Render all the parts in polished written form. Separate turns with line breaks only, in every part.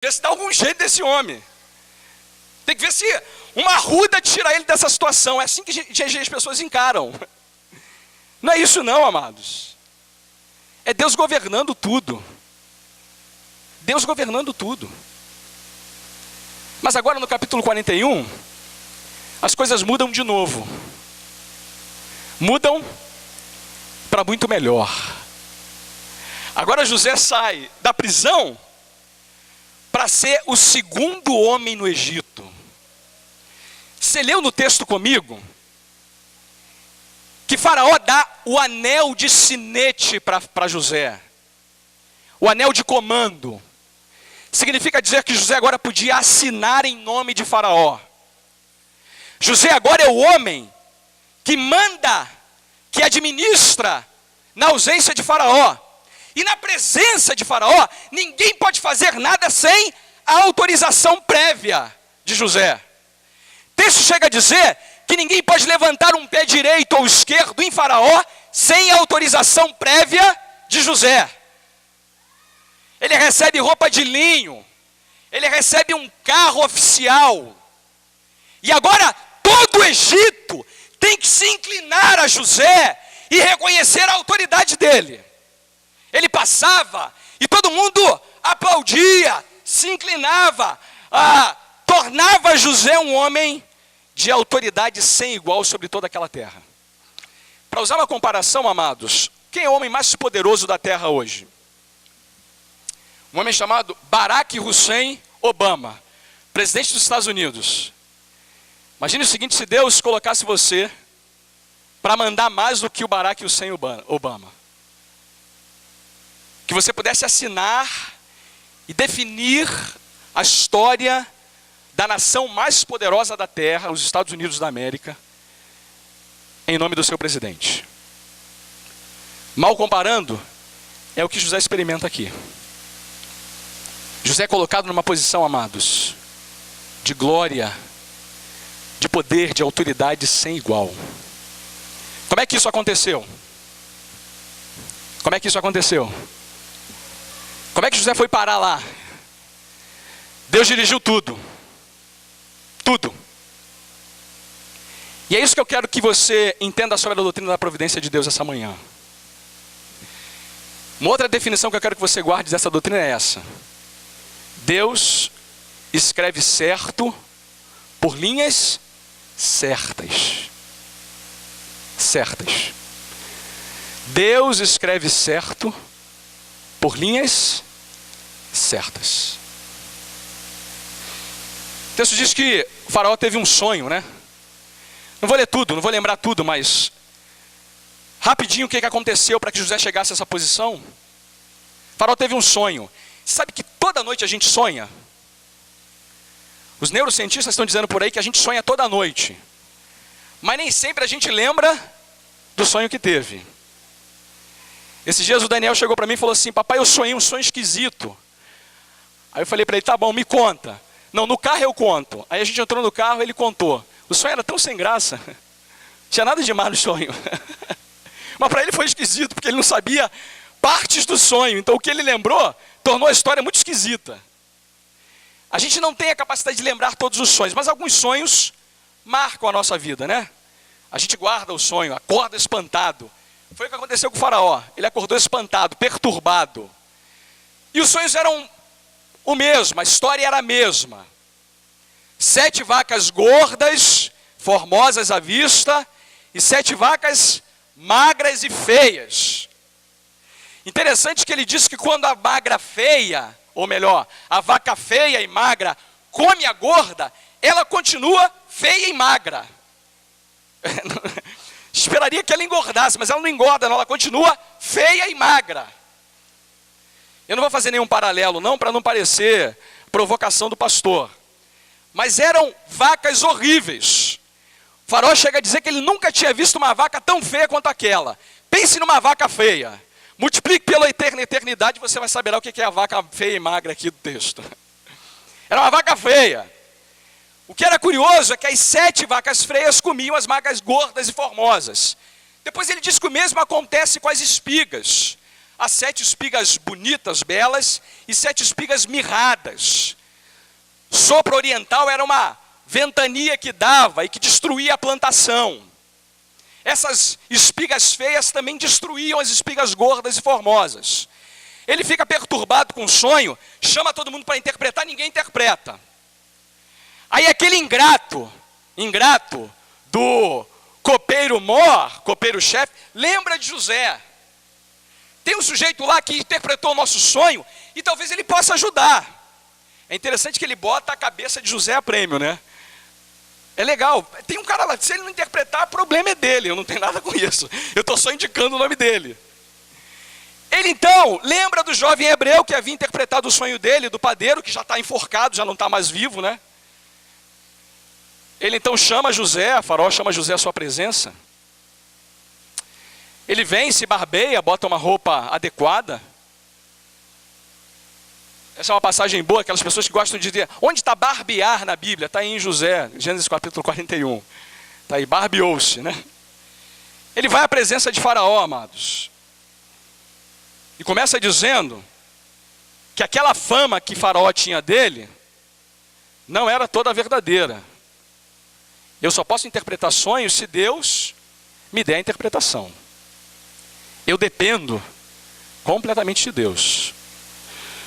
Ver se dá algum jeito desse homem. Tem que ver se uma arruda tira ele dessa situação. É assim que as pessoas encaram. Não é isso não, amados. É Deus governando tudo. Deus governando tudo. Mas agora no capítulo 41, as coisas mudam de novo. Mudam para muito melhor. Agora José sai da prisão para ser o segundo homem no Egito. Você leu no texto comigo que Faraó dá o anel de sinete para José. O anel de comando. Significa dizer que José agora podia assinar em nome de Faraó. José agora é o homem que manda, que administra na ausência de Faraó. E na presença de Faraó, ninguém pode fazer nada sem a autorização prévia de José. O texto chega a dizer que ninguém pode levantar um pé direito ou esquerdo em Faraó sem a autorização prévia de José. Ele recebe roupa de linho, ele recebe um carro oficial. E agora todo o Egito tem que se inclinar a José e reconhecer a autoridade dele. Ele passava e todo mundo aplaudia, se inclinava, tornava José um homem de autoridade sem igual sobre toda aquela terra. Para usar uma comparação, amados, quem é o homem mais poderoso da terra hoje? Um homem chamado Barack Hussein Obama, presidente dos Estados Unidos. Imagine o seguinte, se Deus colocasse você para mandar mais do que o Barack Hussein Obama. Que você pudesse assinar e definir a história da nação mais poderosa da terra, os Estados Unidos da América, em nome do seu presidente. Mal comparando, é o que José experimenta aqui. José é colocado numa posição, amados, de glória, de poder, de autoridade sem igual. Como é que isso aconteceu? Como é que isso aconteceu? Como é que José foi parar lá? Deus dirigiu tudo. Tudo. E é isso que eu quero que você entenda sobre a doutrina da providência de Deus essa manhã. Uma outra definição que eu quero que você guarde dessa doutrina é essa. Deus escreve certo por linhas certas. Certas. Deus escreve certo por linhas certas. O texto diz que o faraó teve um sonho, né? Não vou ler tudo, não vou lembrar tudo, mas rapidinho o que aconteceu para que José chegasse a essa posição? O faraó teve um sonho. Sabe que toda noite a gente sonha? Os neurocientistas estão dizendo por aí que a gente sonha toda noite. Mas nem sempre a gente lembra do sonho que teve. Esses dias o Daniel chegou para mim e falou assim: papai, eu sonhei um sonho esquisito. Aí eu falei para ele: tá bom, me conta. Não, no carro eu conto. Aí a gente entrou no carro e ele contou. O sonho era tão sem graça. Não tinha nada de mal no sonho. Mas para ele foi esquisito, porque ele não sabia partes do sonho. Então o que ele lembrou tornou a história muito esquisita. A gente não tem a capacidade de lembrar todos os sonhos, mas alguns sonhos marcam a nossa vida, né? A gente guarda o sonho, acorda espantado. Foi o que aconteceu com o faraó. Ele acordou espantado, perturbado. E os sonhos eram o mesmo, a história era a mesma. 7 vacas gordas, formosas à vista, e 7 vacas magras e feias. Interessante que ele diz que quando a magra feia, ou melhor, a vaca feia e magra come a gorda, ela continua feia e magra. Esperaria que ela engordasse, mas ela não engorda, não, ela continua feia e magra. Eu não vou fazer nenhum paralelo não, para não parecer provocação do pastor. Mas eram vacas horríveis. O faraó chega a dizer que ele nunca tinha visto uma vaca tão feia quanto aquela. Pense numa vaca feia. Multiplique pela eternidade e você vai saber o que é a vaca feia e magra aqui do texto. Era uma vaca feia. O que era curioso é que as 7 vacas feias comiam as vacas gordas e formosas. Depois ele diz que o mesmo acontece com as espigas. as 7 espigas bonitas, belas, e 7 espigas mirradas. Sopro oriental era uma ventania que dava e que destruía a plantação. Essas espigas feias também destruíam as espigas gordas e formosas. Ele fica perturbado com o sonho, chama todo mundo para interpretar, ninguém interpreta. Aí aquele ingrato do copeiro-chefe, lembra de José. Tem um sujeito lá que interpretou o nosso sonho e talvez ele possa ajudar. É interessante que ele bota a cabeça de José a prêmio, né? É legal. Tem um cara lá, se ele não interpretar, o problema é dele, eu não tenho nada com isso. Eu estou só indicando o nome dele. Ele então lembra do jovem hebreu que havia interpretado o sonho dele, do padeiro, que já está enforcado, já não está mais vivo, né? Ele então chama José, Faraó chama José à sua presença. Ele vem, se barbeia, bota uma roupa adequada. Essa é uma passagem boa, aquelas pessoas que gostam de dizer, onde está barbear na Bíblia? Está aí em José, Gênesis capítulo 41. Está aí, barbeou-se, né? Ele vai à presença de Faraó, amados. E começa dizendo que aquela fama que Faraó tinha dele, não era toda verdadeira. Eu só posso interpretar sonhos se Deus me der a interpretação. Eu dependo completamente de Deus.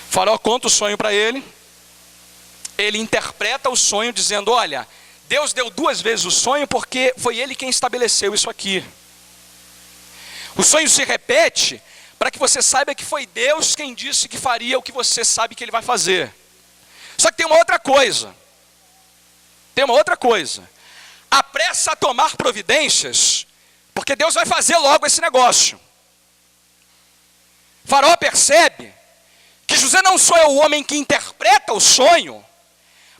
Faraó conta o sonho para ele. Ele interpreta o sonho dizendo, olha, Deus deu 2 vezes o sonho porque foi ele quem estabeleceu isso aqui. O sonho se repete para que você saiba que foi Deus quem disse que faria o que você sabe que ele vai fazer. Só que tem uma outra coisa. Apressa a tomar providências, porque Deus vai fazer logo esse negócio. Faraó percebe que José não só é o homem que interpreta o sonho,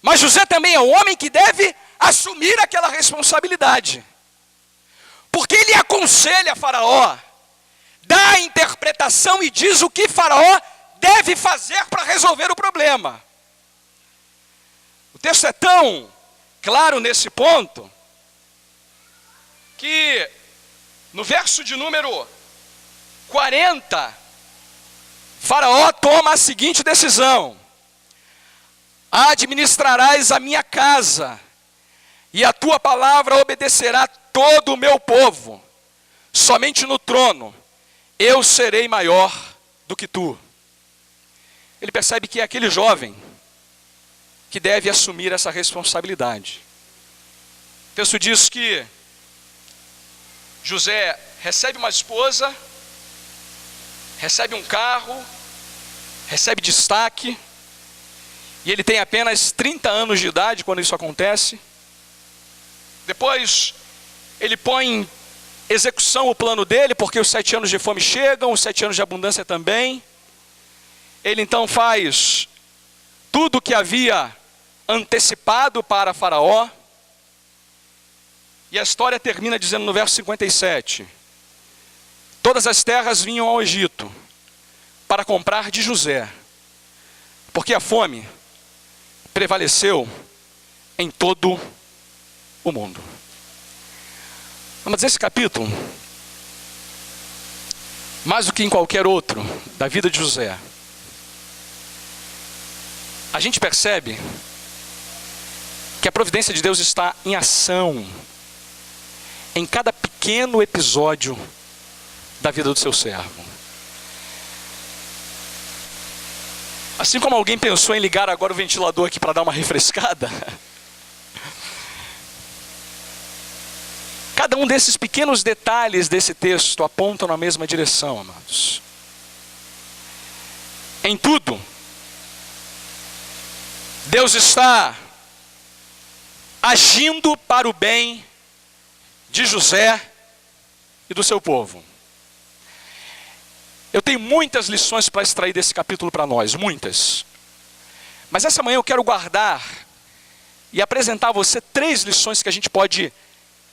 mas José também é o homem que deve assumir aquela responsabilidade. Porque ele aconselha Faraó, dá a interpretação e diz o que Faraó deve fazer para resolver o problema. O texto é tão claro nesse ponto, que no verso de número 40, Faraó toma a seguinte decisão: administrarás a minha casa, e a tua palavra obedecerá todo o meu povo. Somente no trono eu serei maior do que tu. Ele percebe que é aquele jovem que deve assumir essa responsabilidade. O texto diz que José recebe uma esposa, recebe um carro, recebe destaque, e ele tem apenas 30 anos de idade quando isso acontece. Depois ele põe em execução o plano dele, porque os 7 anos de fome chegam, os 7 anos de abundância também. Ele então faz tudo o que havia antecipado para Faraó. E a história termina dizendo no verso 57, todas as terras vinham ao Egito para comprar de José, porque a fome prevaleceu em todo o mundo. Mas esse capítulo, mais do que em qualquer outro da vida de José, a gente percebe que a providência de Deus está em ação em cada pequeno episódio da vida do seu servo. Assim como alguém pensou em ligar agora o ventilador aqui para dar uma refrescada, cada um desses pequenos detalhes desse texto apontam na mesma direção, amados. Em tudo, Deus está agindo para o bem de José e do seu povo. Eu tenho muitas lições para extrair desse capítulo para nós, muitas. Mas essa manhã eu quero guardar e apresentar a você 3 lições que a gente pode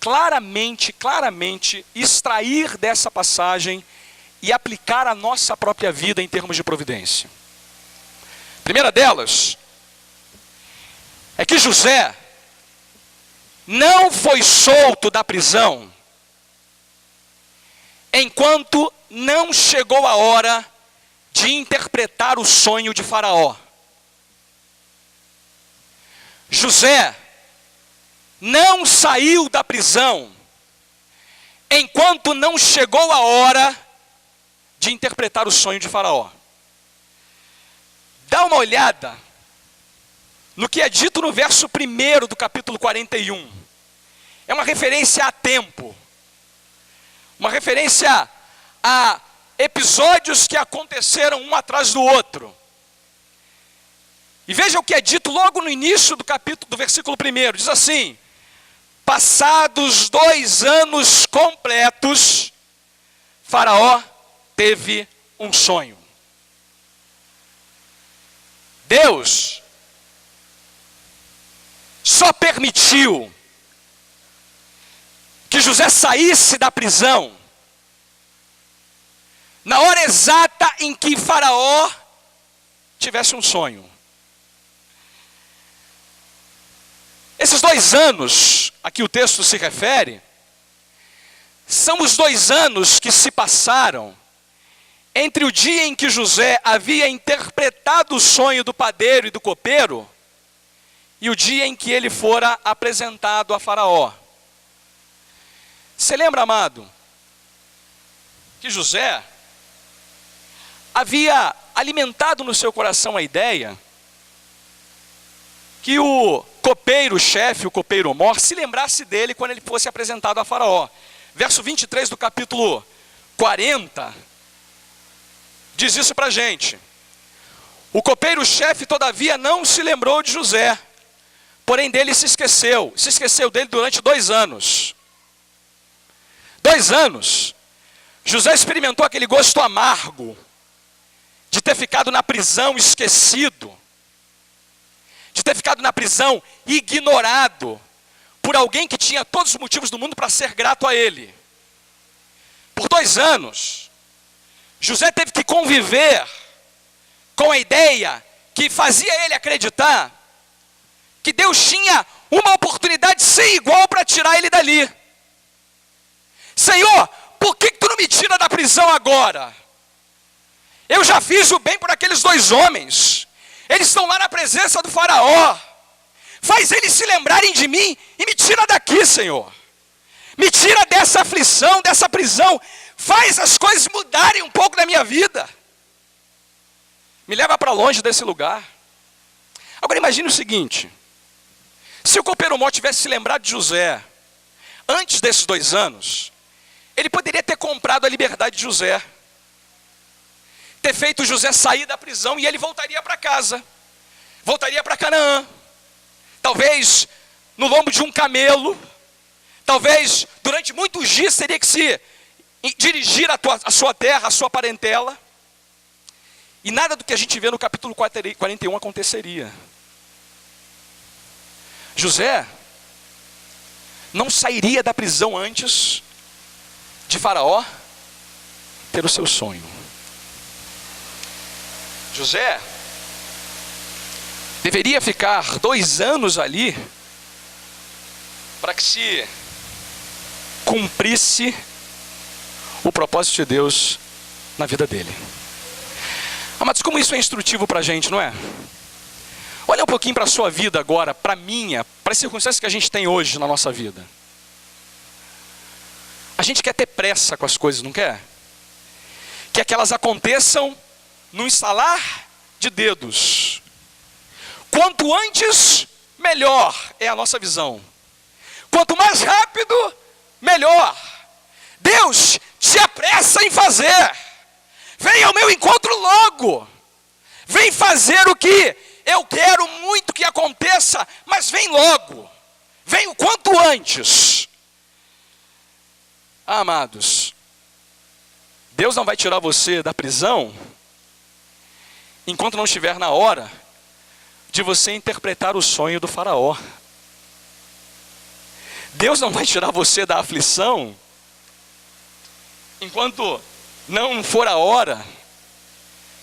claramente extrair dessa passagem e aplicar à nossa própria vida em termos de providência. A primeira delas é que José não foi solto da prisão enquanto não chegou a hora de interpretar o sonho de Faraó. José não saiu da prisão enquanto não chegou a hora de interpretar o sonho de Faraó. Dá uma olhada no que é dito no verso 1 do capítulo 41. É uma referência a tempo, uma referência a episódios que aconteceram um atrás do outro. E veja o que é dito logo no início do capítulo, do versículo 1. Diz assim: passados 2 anos completos, Faraó teve um sonho. Deus só permitiu que José saísse da prisão na hora exata em que Faraó tivesse um sonho. Esses 2 anos a que o texto se refere, são os 2 anos que se passaram entre o dia em que José havia interpretado o sonho do padeiro e do copeiro e o dia em que ele fora apresentado a Faraó. Você lembra, amado, que José havia alimentado no seu coração a ideia que o copeiro-chefe, o copeiro-mor, se lembrasse dele quando ele fosse apresentado a Faraó. Verso 23 do capítulo 40, diz isso para a gente. O copeiro-chefe, todavia, não se lembrou de José, porém dele se esqueceu dele durante 2 anos. 2 anos, José experimentou aquele gosto amargo de ter ficado na prisão esquecido, de ter ficado na prisão ignorado por alguém que tinha todos os motivos do mundo para ser grato a ele. Por 2 anos, José teve que conviver com a ideia que fazia ele acreditar que Deus tinha uma oportunidade sem igual para tirar ele dali. Senhor, por que tu não me tira da prisão agora? Eu já fiz o bem por aqueles 2 homens. Eles estão lá na presença do faraó. Faz eles se lembrarem de mim e me tira daqui, Senhor. Me tira dessa aflição, dessa prisão. Faz as coisas mudarem um pouco na minha vida. Me leva para longe desse lugar. Agora imagine o seguinte. Se o copeiro-mor tivesse se lembrado de José antes desses 2 anos, ele poderia ter comprado a liberdade de José, ter feito José sair da prisão e ele voltaria para casa, voltaria para Canaã, talvez no lombo de um camelo, talvez durante muitos dias teria que se dirigir a sua terra, a sua parentela, e nada do que a gente vê no capítulo 41 aconteceria. José não sairia da prisão antes de Faraó ter o seu sonho. José deveria ficar 2 anos ali para que se cumprisse o propósito de Deus na vida dele. Amados, como isso é instrutivo para a gente, não é? Olha um pouquinho para a sua vida agora, para a minha, para as circunstâncias que a gente tem hoje na nossa vida. A gente quer ter pressa com as coisas, não quer? Quer que elas aconteçam no instalar de dedos. Quanto antes, melhor é a nossa visão. Quanto mais rápido, melhor. Deus se apressa em fazer. Vem ao meu encontro logo. Vem fazer o que eu quero muito que aconteça, mas vem logo. Vem o quanto antes. Amados, Deus não vai tirar você da prisão enquanto não estiver na hora de você interpretar o sonho do faraó. Deus não vai tirar você da aflição enquanto não for a hora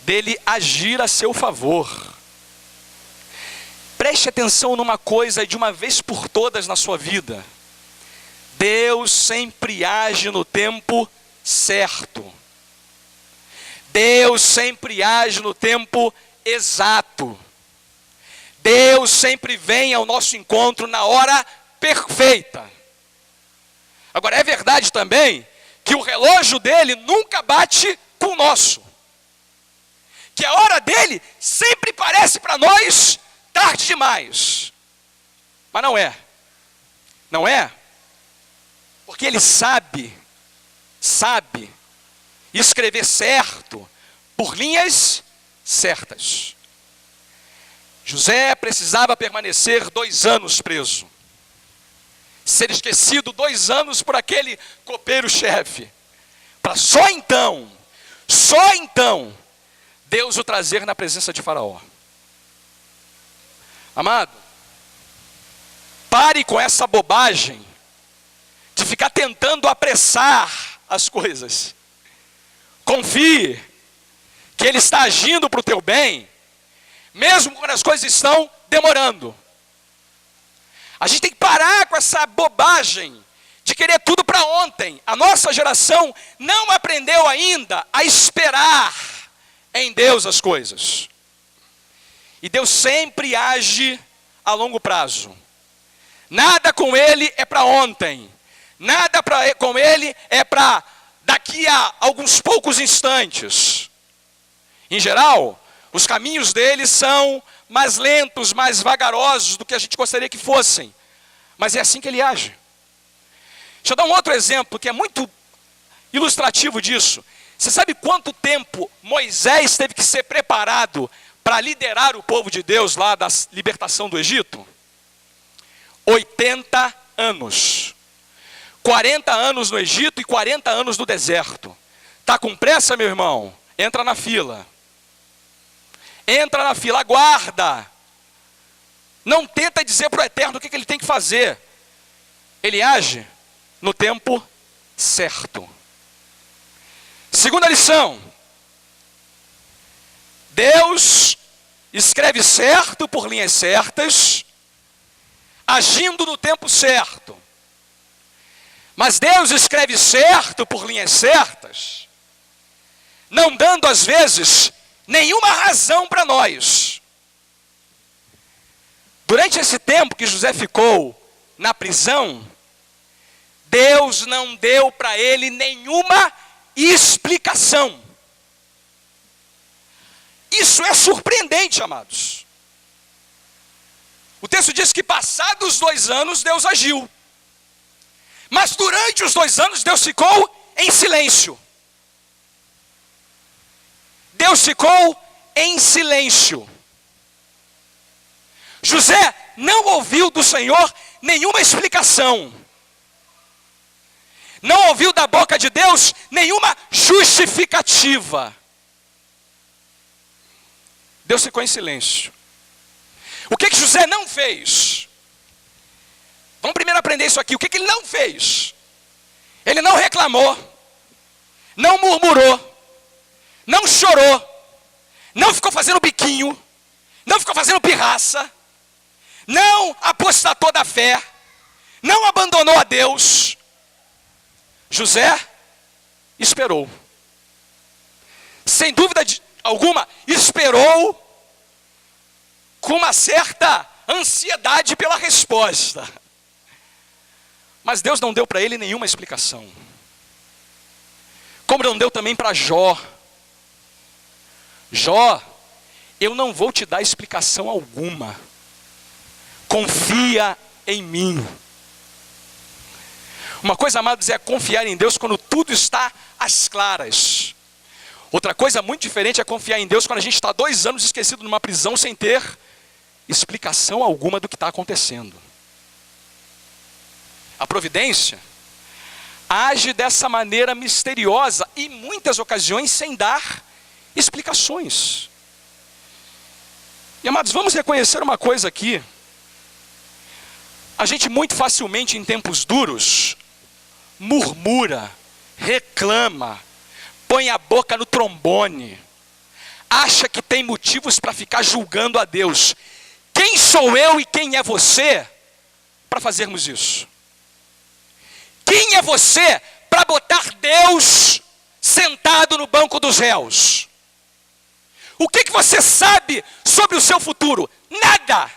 dele agir a seu favor. Preste atenção numa coisa de uma vez por todas na sua vida. Deus sempre age no tempo certo. Deus sempre age no tempo exato. Deus sempre vem ao nosso encontro na hora perfeita. Agora, é verdade também que o relógio dele nunca bate com o nosso. Que a hora dele sempre parece para nós tarde demais. Mas não é. Não é? Porque ele sabe escrever certo por linhas certas. José precisava permanecer 2 anos preso. Ser esquecido 2 anos por aquele copeiro-chefe. Para só então, Deus o trazer na presença de Faraó. Amado, pare com essa bobagem de ficar tentando apressar as coisas. Confie que Ele está agindo para o teu bem, mesmo quando as coisas estão demorando. A gente tem que parar com essa bobagem de querer tudo para ontem. A nossa geração não aprendeu ainda a esperar em Deus as coisas. E Deus sempre age a longo prazo. Nada com Ele é para ontem. Nada com Ele é para daqui a alguns poucos instantes. Em geral, os caminhos dele são mais lentos, mais vagarosos do que a gente gostaria que fossem. Mas é assim que ele age. Deixa eu dar um outro exemplo que é muito ilustrativo disso. Você sabe quanto tempo Moisés teve que ser preparado para liderar o povo de Deus lá da libertação do Egito? 80 anos. 40 anos no Egito e 40 anos no deserto. Está com pressa, meu irmão? Entra na fila. Entra na fila, aguarda. Não tenta dizer para o Eterno o que ele tem que fazer. Ele age no tempo certo. Segunda lição. Deus escreve certo por linhas certas, agindo no tempo certo. Mas Deus escreve certo por linhas certas, não dando às vezes nenhuma razão para nós. Durante esse tempo que José ficou na prisão, Deus não deu para ele nenhuma explicação. Isso é surpreendente, amados. O texto diz que passados 2 anos Deus agiu. Mas durante os 2 anos Deus ficou em silêncio. Deus ficou em silêncio. José não ouviu do Senhor nenhuma explicação. Não ouviu da boca de Deus nenhuma justificativa. Deus ficou em silêncio. O que José não fez? Vamos primeiro aprender isso aqui. O que ele não fez? Ele não reclamou, não murmurou, não chorou, não ficou fazendo biquinho, não ficou fazendo pirraça, não apostatou da fé, não abandonou a Deus. José esperou. Sem dúvida alguma, esperou com uma certa ansiedade pela resposta. Mas Deus não deu para ele nenhuma explicação. Como não deu também para Jó. Jó, eu não vou te dar explicação alguma. Confia em mim. Uma coisa, amados, é confiar em Deus quando tudo está às claras. Outra coisa muito diferente é confiar em Deus quando a gente está 2 anos esquecido numa prisão sem ter explicação alguma do que está acontecendo. A providência age dessa maneira misteriosa e muitas ocasiões sem dar explicações. E amados, vamos reconhecer uma coisa aqui. A gente muito facilmente em tempos duros murmura, reclama, põe a boca no trombone, acha que tem motivos para ficar julgando a Deus. Quem sou eu e quem é você para fazermos isso? Quem é você para botar Deus sentado no banco dos réus. O que você sabe sobre o seu futuro? Nada.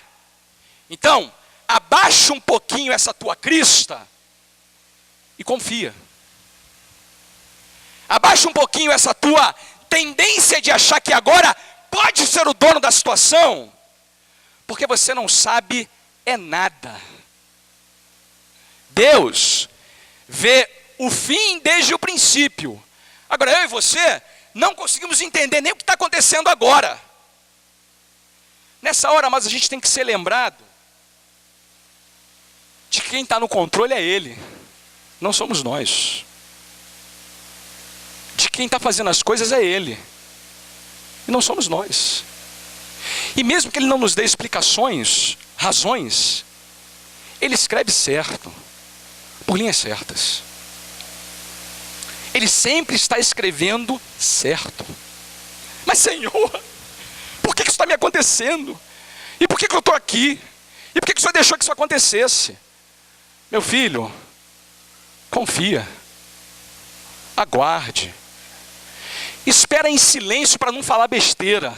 Então, abaixa um pouquinho essa tua crista e confia. Abaixa um pouquinho essa tua tendência de achar que agora pode ser o dono da situação, porque você não sabe é nada. Deus vê o fim desde o princípio. Agora eu e você não conseguimos entender nem o que está acontecendo agora. Nessa hora, mas a gente tem que ser lembrado de que quem está no controle é Ele, não somos nós. De quem está fazendo as coisas é Ele, e não somos nós. E mesmo que Ele não nos dê explicações, razões, Ele escreve certo, por linhas certas. Ele sempre está escrevendo certo. Mas Senhor, por que isso está me acontecendo? E por que eu estou aqui? E por que o Senhor deixou que isso acontecesse? Meu filho, confia, aguarde, espera em silêncio para não falar besteira.